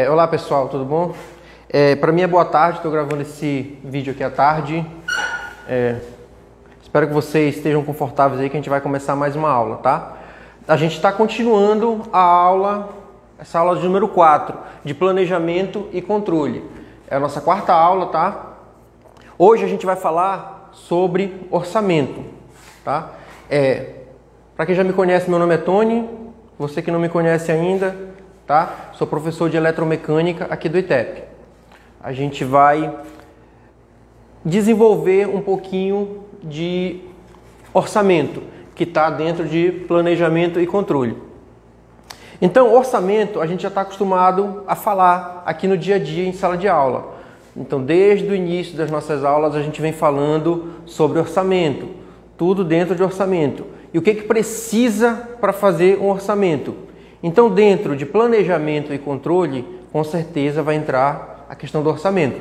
Olá pessoal, tudo bom? Para mim é boa tarde, estou gravando esse vídeo aqui à tarde. Espero que vocês estejam confortáveis aí que a gente vai começar mais uma aula, tá? A gente está continuando essa aula de número 4, de planejamento e controle. É a nossa quarta aula, tá? Hoje a gente vai falar sobre orçamento, tá? Para quem já me conhece, meu nome é Tony. Você que não me conhece ainda, tá? Sou professor de eletromecânica aqui do ITEP. A gente vai desenvolver um pouquinho de orçamento, que está dentro de planejamento e controle. Então, orçamento a gente já está acostumado a falar aqui no dia a dia em sala de aula. Então, desde o início das nossas aulas a gente vem falando sobre orçamento, tudo dentro de orçamento. E o que precisa para fazer um orçamento? Então, dentro de planejamento e controle, com certeza vai entrar a questão do orçamento.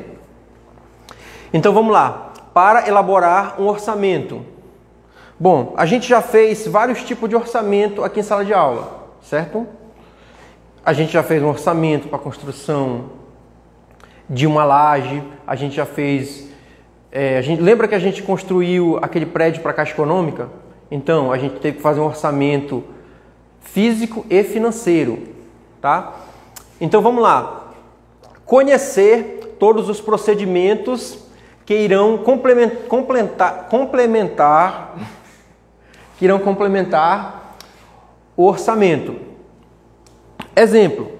Então, vamos lá. Para elaborar um orçamento. Bom, a gente já fez vários tipos de orçamento aqui em sala de aula, certo? A gente já fez um orçamento para a construção de uma laje, a gente já fez... lembra que a gente construiu aquele prédio para a Caixa Econômica? Então, a gente teve que fazer um orçamento físico e financeiro, tá? Então, vamos lá. Conhecer todos os procedimentos que irão complementar o orçamento. Exemplo.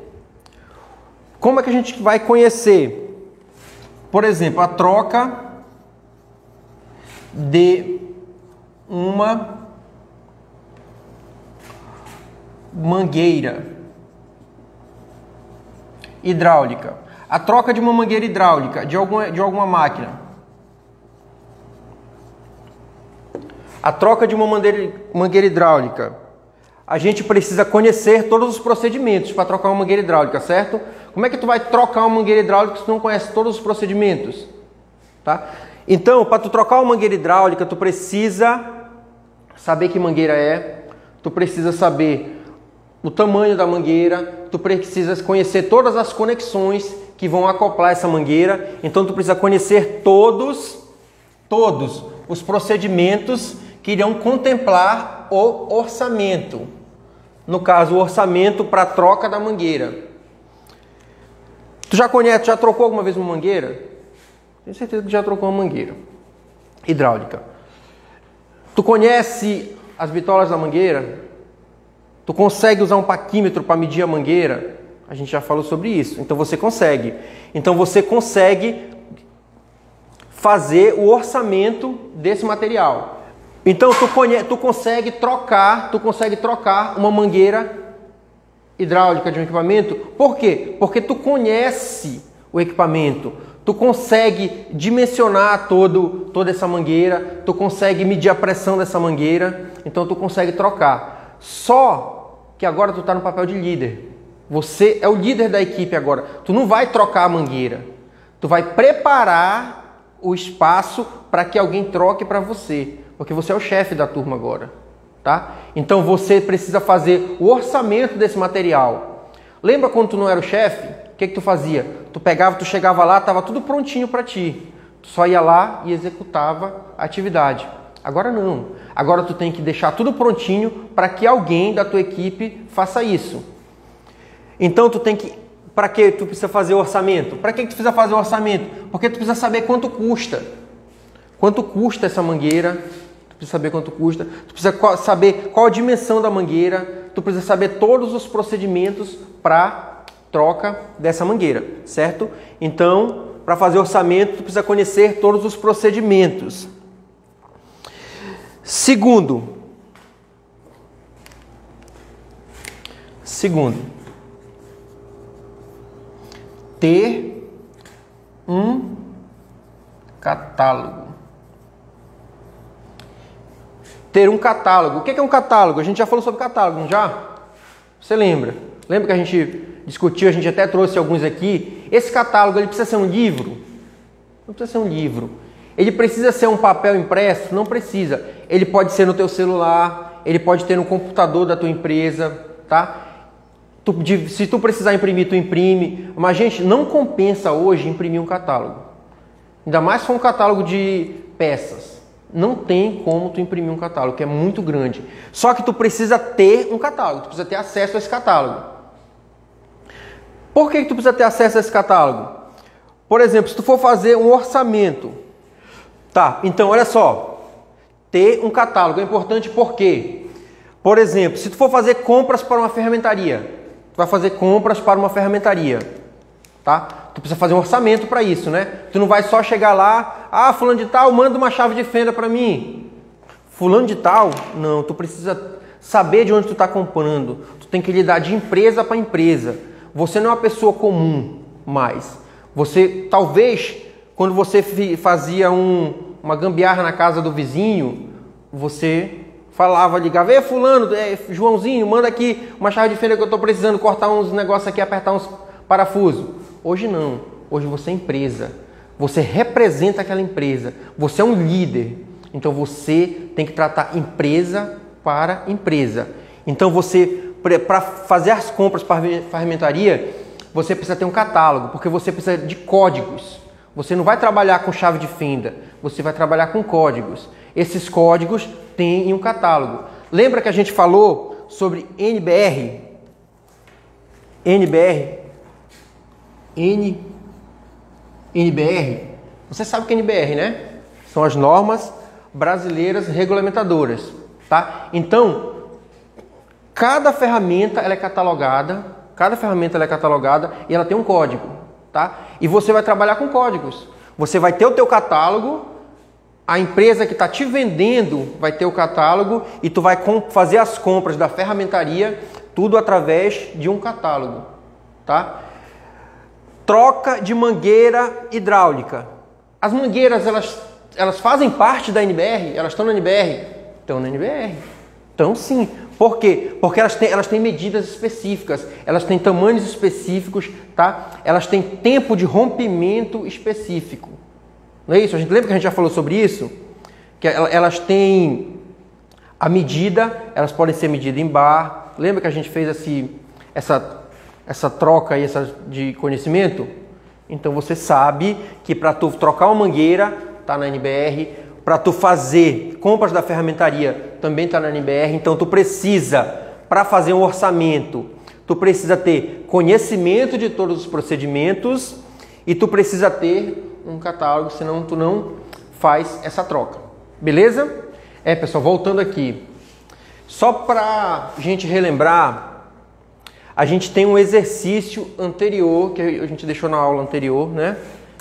Como é que a gente vai conhecer? Por exemplo, a troca de uma mangueira hidráulica. A troca de uma mangueira hidráulica de alguma máquina. A troca de uma mangueira hidráulica. A gente precisa conhecer todos os procedimentos para trocar uma mangueira hidráulica, certo? Como é que tu vai trocar uma mangueira hidráulica se tu não conhece todos os procedimentos? Tá? Então, para tu trocar uma mangueira hidráulica, tu precisa saber que mangueira é, tu precisa saber o tamanho da mangueira, tu precisa conhecer todas as conexões que vão acoplar essa mangueira, então tu precisa conhecer todos os procedimentos que irão contemplar o orçamento. No caso, o orçamento para a troca da mangueira. Tu já conhece, já trocou alguma vez uma mangueira? Tenho certeza que já trocou uma mangueira hidráulica. Tu conhece as bitolas da mangueira? Tu consegue usar um paquímetro para medir a mangueira? A gente já falou sobre isso. Então você consegue. Então você consegue fazer o orçamento desse material. Então tu consegue trocar uma mangueira hidráulica de um equipamento. Por quê? Porque tu conhece o equipamento. Tu consegue dimensionar toda essa mangueira, tu consegue medir a pressão dessa mangueira, então tu consegue trocar. Só que agora tu está no papel de líder. Você é o líder da equipe agora. Tu não vai trocar a mangueira. Tu vai preparar o espaço para que alguém troque para você, porque você é o chefe da turma agora, tá? Então você precisa fazer o orçamento desse material. Lembra quando tu não era o chefe? O que tu fazia? Tu chegava lá, estava tudo prontinho para ti. Tu só ia lá e executava a atividade. Agora não. Agora tu tem que deixar tudo prontinho para que alguém da tua equipe faça isso. Então para que tu precisa fazer o orçamento? Para que tu precisa fazer o orçamento? Porque tu precisa saber quanto custa. Quanto custa essa mangueira? Tu precisa saber quanto custa. Tu precisa saber qual a dimensão da mangueira. Tu precisa saber todos os procedimentos para troca dessa mangueira, certo? Então, para fazer orçamento, tu precisa conhecer todos os procedimentos. Segundo, ter um catálogo. Ter um catálogo. O que é um catálogo? A gente já falou sobre catálogo, não já? Você lembra? Lembra que a gente discutiu, a gente até trouxe alguns aqui. Esse catálogo, ele precisa ser um livro? Não precisa ser um livro. Ele precisa ser um papel impresso? Não precisa. Ele pode ser no teu celular, ele pode ter no computador da tua empresa, tá? Se tu precisar imprimir, tu imprime. Mas, gente, não compensa hoje imprimir um catálogo. Ainda mais se for um catálogo de peças. Não tem como tu imprimir um catálogo, que é muito grande. Só que tu precisa ter um catálogo, tu precisa ter acesso a esse catálogo. Por que tu precisa ter acesso a esse catálogo? Por exemplo, se tu for fazer um orçamento. Tá, então olha só. Ter um catálogo é importante porque, por exemplo, se tu for fazer compras para uma ferramentaria, tu vai fazer compras para uma ferramentaria, tá? Tu precisa fazer um orçamento para isso, né? Tu não vai só chegar lá, fulano de tal, manda uma chave de fenda para mim. Fulano de tal, não, tu precisa saber de onde tu está comprando. Tu tem que lidar de empresa para empresa. Você não é uma pessoa comum mais. Você, talvez, quando você fazia uma gambiarra na casa do vizinho, você falava, ligava, ei fulano, Joãozinho, manda aqui uma chave de fenda que eu estou precisando cortar uns negócios aqui, apertar uns parafusos. Hoje não, hoje você é empresa, você representa aquela empresa, você é um líder, então você tem que tratar empresa para empresa. Então você, para fazer as compras para a ferramentaria, você precisa ter um catálogo, porque você precisa de códigos. Você não vai trabalhar com chave de fenda, você vai trabalhar com códigos. Esses códigos têm em um catálogo. Lembra que a gente falou sobre NBR? NBR? Você sabe o que é NBR, né? São as normas brasileiras regulamentadoras, tá? Então, cada ferramenta ela é catalogada e ela tem um código, tá? E você vai trabalhar com códigos. Você vai ter o teu catálogo, a empresa que está te vendendo vai ter o catálogo e tu vai fazer as compras da ferramentaria, tudo através de um catálogo, tá? Troca de mangueira hidráulica. As mangueiras, elas fazem parte da NBR? Elas estão na NBR? Estão na NBR. Então, sim. Por quê? Porque elas têm medidas específicas, elas têm tamanhos específicos, tá? Elas têm tempo de rompimento específico. Não é isso? A gente lembra que a gente já falou sobre isso? Que elas têm a medida, elas podem ser medidas em bar. Lembra que a gente fez essa troca aí de conhecimento? Então você sabe que para tu trocar uma mangueira, tá na NBR. Para tu fazer compras da ferramentaria, também tá na NBR. Então tu precisa, para fazer um orçamento, tu precisa ter conhecimento de todos os procedimentos e tu precisa ter um catálogo, senão tu não faz essa troca. Beleza? Pessoal, voltando aqui. Só para a gente relembrar, a gente tem um exercício anterior, que a gente deixou na aula anterior, né?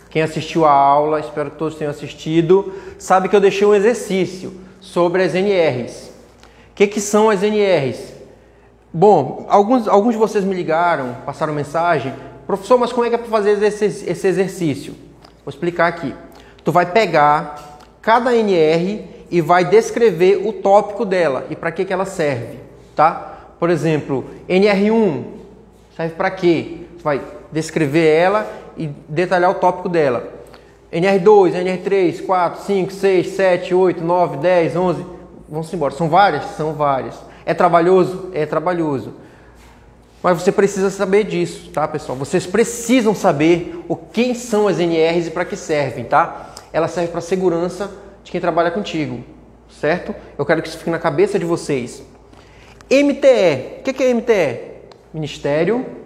Quem assistiu a aula, espero que todos tenham assistido, sabe que eu deixei um exercício sobre as NRs. O que são as NRs? Bom, alguns de vocês me ligaram, passaram mensagem. Professor, mas como é que é para fazer esse exercício? Vou explicar aqui. Tu vai pegar cada NR e vai descrever o tópico dela e para que ela serve, tá? Por exemplo, NR1 serve para quê? Tu vai descrever ela e detalhar o tópico dela. NR2, NR3, 4, 5, 6, 7, 8, 9, 10, 11... Vamos embora. São várias? São várias. É trabalhoso? É trabalhoso. Mas você precisa saber disso, tá, pessoal? Vocês precisam saber quem são as NRs e para que servem, tá? Elas servem para a segurança de quem trabalha contigo, certo? Eu quero que isso fique na cabeça de vocês. MTE. O que é MTE? Ministério...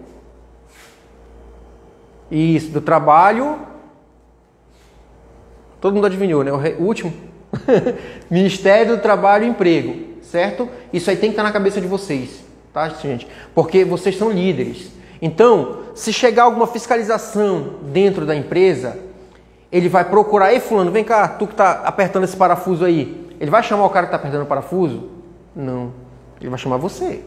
Isso, do trabalho. Todo mundo adivinhou, né? O último. Ministério do Trabalho e Emprego, certo? Isso aí tem que estar na cabeça de vocês, tá, gente? Porque vocês são líderes. Então, se chegar alguma fiscalização dentro da empresa, ele vai procurar, ei fulano, vem cá, tu que tá apertando esse parafuso aí. Ele vai chamar o cara que tá apertando o parafuso? Não. Ele vai chamar você.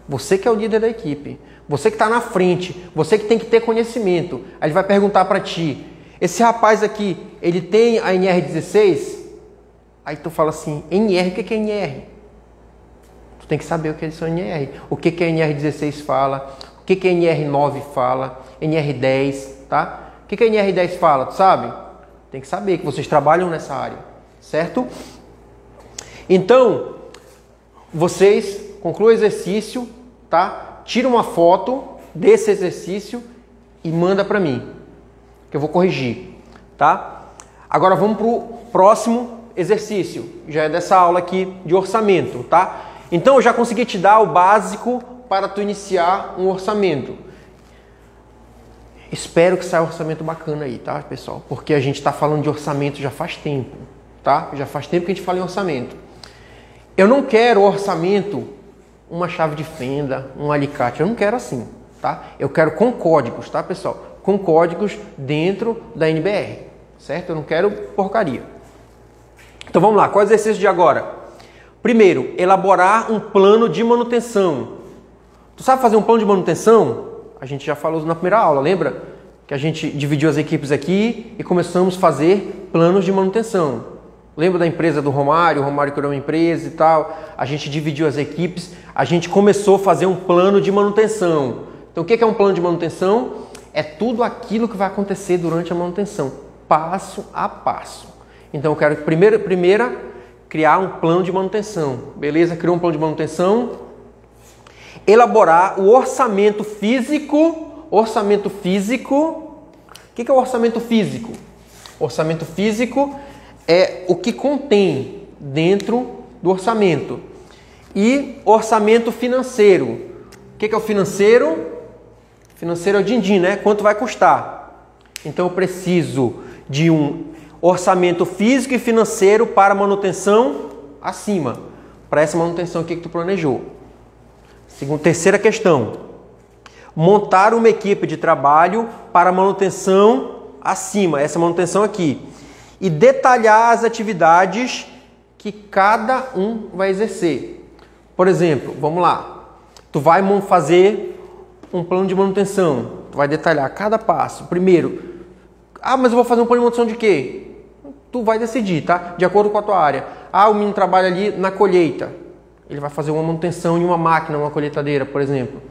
Você que é o líder da equipe. Você que está na frente, você que tem que ter conhecimento. Aí ele vai perguntar para ti, esse rapaz aqui, ele tem a NR16? Aí tu fala assim, NR, o que é NR? Tu tem que saber o que é NR. O que a NR16 fala, o que a NR9 fala, NR10, tá? O que a NR10 fala, tu sabe? Tem que saber que vocês trabalham nessa área, certo? Então, vocês concluam o exercício, tá? tira uma foto desse exercício e manda para mim, que eu vou corrigir, tá? Agora vamos para o próximo exercício, já é dessa aula aqui de orçamento, tá? Então eu já consegui te dar o básico para tu iniciar um orçamento. Espero que saia um orçamento bacana aí, tá, pessoal? Porque a gente está falando de orçamento já faz tempo, tá? Já faz tempo que a gente fala em orçamento. Eu não quero orçamento, uma chave de fenda, um alicate, eu não quero assim, tá? Eu quero com códigos, tá, pessoal? Com códigos dentro da NBR, certo? Eu não quero porcaria. Então vamos lá, qual é o exercício de agora? Primeiro, elaborar um plano de manutenção. Tu sabe fazer um plano de manutenção? A gente já falou na primeira aula, lembra? Que a gente dividiu as equipes aqui e começamos a fazer planos de manutenção. Lembra da empresa do Romário? O Romário criou uma empresa e tal. A gente dividiu as equipes, a gente começou a fazer um plano de manutenção. Então o que é um plano de manutenção? É tudo aquilo que vai acontecer durante a manutenção, passo a passo. Então eu quero primeira criar um plano de manutenção. Beleza? Criou um plano de manutenção. Elaborar o orçamento físico. Orçamento físico. O que é o orçamento físico? Orçamento físico é o que contém dentro do orçamento. E orçamento financeiro. O que é o financeiro? Financeiro é o din-din, né? Quanto vai custar? Então eu preciso de um orçamento físico e financeiro para manutenção acima. Para essa manutenção aqui que tu planejou. Terceira questão, montar uma equipe de trabalho para manutenção acima, essa manutenção aqui, e detalhar as atividades que cada um vai exercer. Por exemplo, vamos lá, tu vai fazer um plano de manutenção, tu vai detalhar cada passo. Primeiro, mas eu vou fazer um plano de manutenção de quê? Tu vai decidir, tá? De acordo com a tua área. O menino trabalha ali na colheita. Ele vai fazer uma manutenção em uma máquina, uma colheitadeira, por exemplo.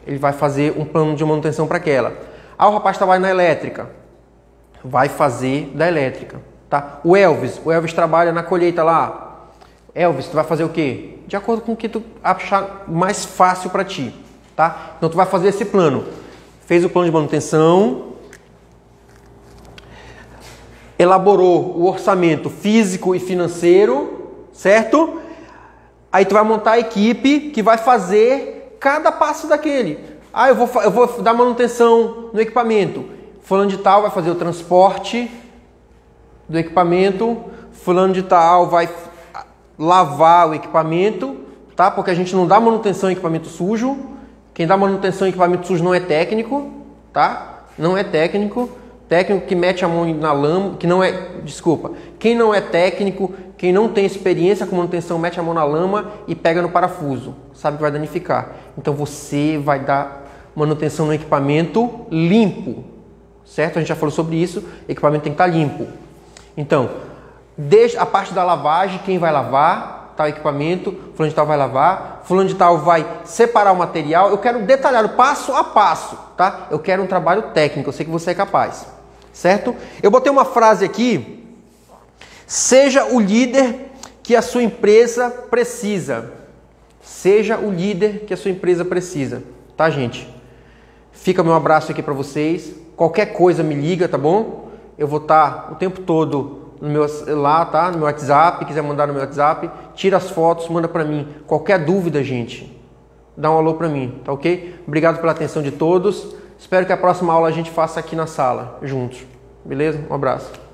Ele vai fazer um plano de manutenção para aquela. O rapaz trabalha na elétrica. Vai fazer da elétrica, tá? O Elvis trabalha na colheita lá. Elvis, tu vai fazer o quê? De acordo com o que tu achar mais fácil para ti, tá? Então tu vai fazer esse plano. Fez o plano de manutenção. Elaborou o orçamento físico e financeiro, certo? Aí tu vai montar a equipe que vai fazer cada passo daquele. Eu vou dar manutenção no equipamento. Fulano de tal vai fazer o transporte do equipamento. Fulano de tal vai lavar o equipamento, tá? Porque a gente não dá manutenção em equipamento sujo. Quem dá manutenção em equipamento sujo não é técnico, tá? Não é técnico. Técnico que mete a mão na lama, quem não é técnico, quem não tem experiência com manutenção, mete a mão na lama e pega no parafuso, sabe que vai danificar. Então você vai dar manutenção no equipamento limpo, certo? A gente já falou sobre isso, o equipamento tem que estar limpo. Então, desde a parte da lavagem, quem vai lavar tal equipamento, fulano de tal vai lavar, fulano de tal vai separar o material. Eu quero detalhar o passo a passo, tá? Eu quero um trabalho técnico, eu sei que você é capaz, certo? Eu botei uma frase aqui: seja o líder que a sua empresa precisa. Seja o líder que a sua empresa precisa, tá, gente? Fica meu abraço aqui para vocês. Qualquer coisa me liga, tá bom? Eu vou estar o tempo todo no meu celular, tá? No meu WhatsApp, quiser mandar no meu WhatsApp, tira as fotos, manda para mim. Qualquer dúvida, gente, dá um alô para mim, tá ok? Obrigado pela atenção de todos. Espero que a próxima aula a gente faça aqui na sala, juntos. Beleza? Um abraço.